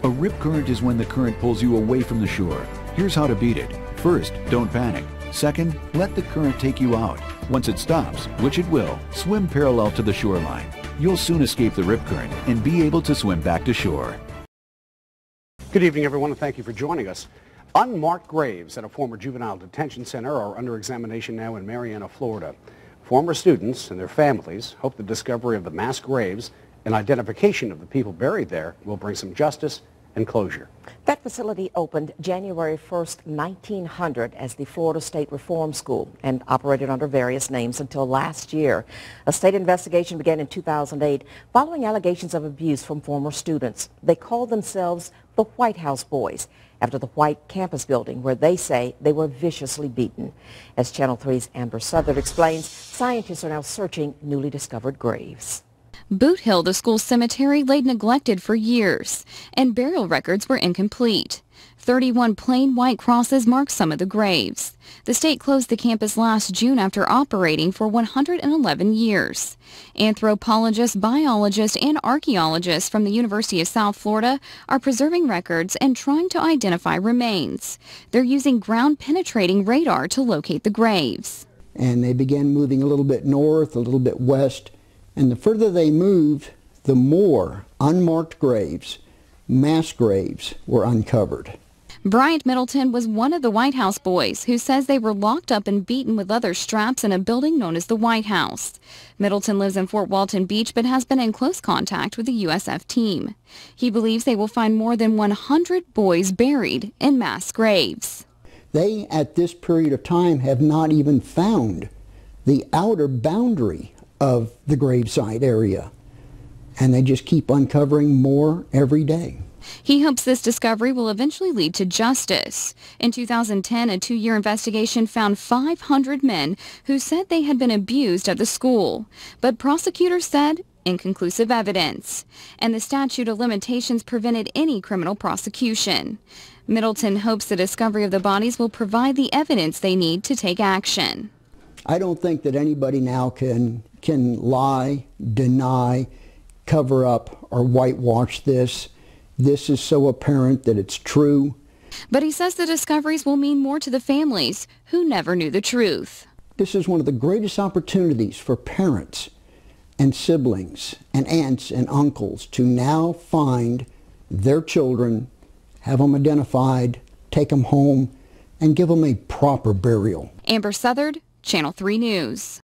A rip current is when the current pulls you away from the shore. Here's how to beat it. First, don't panic. Second, let the current take you out. Once it stops, which it will, swim parallel to the shoreline. You'll soon escape the rip current and be able to swim back to shore. Good evening, everyone, and thank you for joining us. Unmarked graves at a former juvenile detention center are under examination now in Marianna, Florida. Former students and their families hope the discovery of the mass graves and identification of the people buried there will bring some justice and closure. That facility opened January 1st, 1900 as the Florida State Reform School and operated under various names until last year. A state investigation began in 2008 following allegations of abuse from former students. They called themselves the White House Boys after the white campus building where they say they were viciously beaten. As Channel 3's Amber Southard explains, scientists are now searching newly discovered graves. Boot Hill, the school cemetery, laid neglected for years, and burial records were incomplete. 31 plain white crosses mark some of the graves. The state closed the campus last June after operating for 111 years. Anthropologists, biologists, and archaeologists from the University of South Florida are preserving records and trying to identify remains. They're using ground-penetrating radar to locate the graves. And they began moving a little bit north, a little bit west. And the further they moved, the more unmarked graves, mass graves, were uncovered. Bryant Middleton was one of the White House boys who says they were locked up and beaten with leather straps in a building known as the White House. Middleton lives in Fort Walton Beach but has been in close contact with the USF team. He believes they will find more than 100 boys buried in mass graves. They, at this period of time, have not even found the outer boundary of the gravesite area, and they just keep uncovering more every day. He hopes this discovery will eventually lead to justice. In 2010, a 2-year investigation found 500 men who said they had been abused at the school, but prosecutors said inconclusive evidence, and the statute of limitations prevented any criminal prosecution. Middleton hopes the discovery of the bodies will provide the evidence they need to take action. I don't think that anybody now can lie, deny, cover up, or whitewash this. This is so apparent that it's true. But he says the discoveries will mean more to the families who never knew the truth. This is one of the greatest opportunities for parents and siblings and aunts and uncles to now find their children, have them identified, take them home, and give them a proper burial. Amber Southard, Channel 3 News.